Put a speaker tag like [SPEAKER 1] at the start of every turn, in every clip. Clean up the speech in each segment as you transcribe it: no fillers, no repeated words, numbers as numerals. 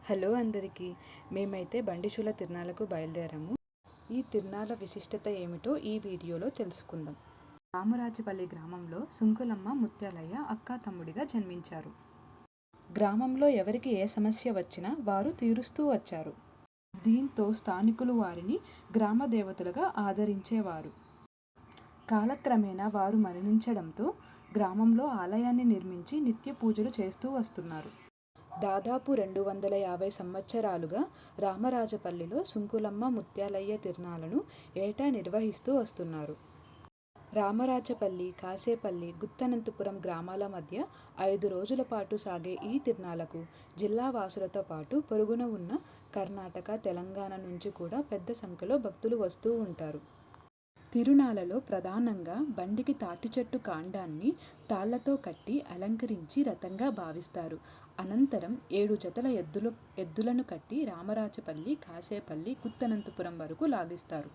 [SPEAKER 1] Hello అందరికీ. మేమైతే బండిశూల తిరునాళ్ళకు బయలుదేరాము. ఈ తిరునాళ్ళ విశిష్టత ఏమిటో ఈ వీడియోలో తెలుసుకుందాం. రామరాజపల్లి గ్రామంలో సుంకులమ్మ ముత్యాలయ్య అక్కా తమ్ముడిగా జన్మించారు. గ్రామంలో ఎవరికి ఏ సమస్య వచ్చినా వారు తీరుస్తూ వచ్చారు. దీంతో స్థానికులు వారిని గ్రామ దేవతలుగా ఆదరించేవారు. కాలక్రమేణా వారు మరణించడంతో గ్రామంలో ఆలయాన్ని నిర్మించి నిత్య పూజలు చేస్తూ వస్తున్నారు. దాదాపు 250 సంవత్సరాలుగా రామరాజపల్లిలో సుంకులమ్మ ముత్యాలయ్య తిరునాళ్లను ఏటా నిర్వహిస్తూ వస్తున్నారు. రామరాజపల్లి, కాసేపల్లి, గుత్తనంతపురం గ్రామాల మధ్య 5 రోజుల పాటు సాగే ఈ తిరునాళ్లకు జిల్లా వాసులతో పాటు పొరుగున ఉన్న కర్ణాటక, తెలంగాణ నుంచి కూడా పెద్ద సంఖ్యలో భక్తులు వస్తూ ఉంటారు. తిరునాళ్లలో ప్రధానంగా బండికి తాటి చెట్టు కాండాన్ని తాళ్లతో కట్టి అలంకరించి రథంగా భావిస్తారు. అనంతరం 7 జతల ఎద్దులను కట్టి రామరాజపల్లి, కాసేపల్లి, గుత్తనంతపురం వరకు లాగిస్తారు.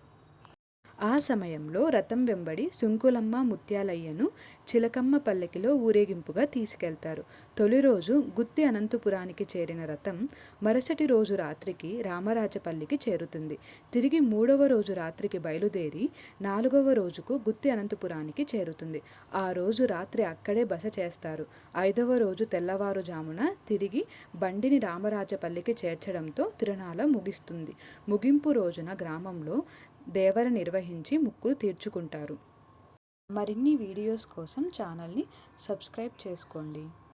[SPEAKER 1] ఆ సమయంలో రథం వెంబడి సుంకులమ్మ ముత్యాలయ్యను చిలకమ్మ పల్లకిలో ఊరేగింపుగా తీసుకెళ్తారు. తొలి రోజు గుత్తి అనంతపురానికి చేరిన రథం మరుసటి రోజు రాత్రికి రామరాజపల్లికి చేరుతుంది. తిరిగి 3వ రోజు రాత్రికి బయలుదేరి 4వ రోజుకు గుత్తి అనంతపురానికి చేరుతుంది. ఆ రోజు రాత్రి అక్కడే బస చేస్తారు. 5వ రోజు తెల్లవారుజామున తిరిగి బండిని రామరాజపల్లికి చేర్చడంతో తిరునాళ ముగిస్తుంది. ముగింపు రోజున గ్రామంలో దేవర నిర్వహించి మొక్కులు తీర్చుకుంటారు. మరిన్ని వీడియోస్ కోసం ఛానల్ని సబ్స్క్రైబ్ చేసుకోండి.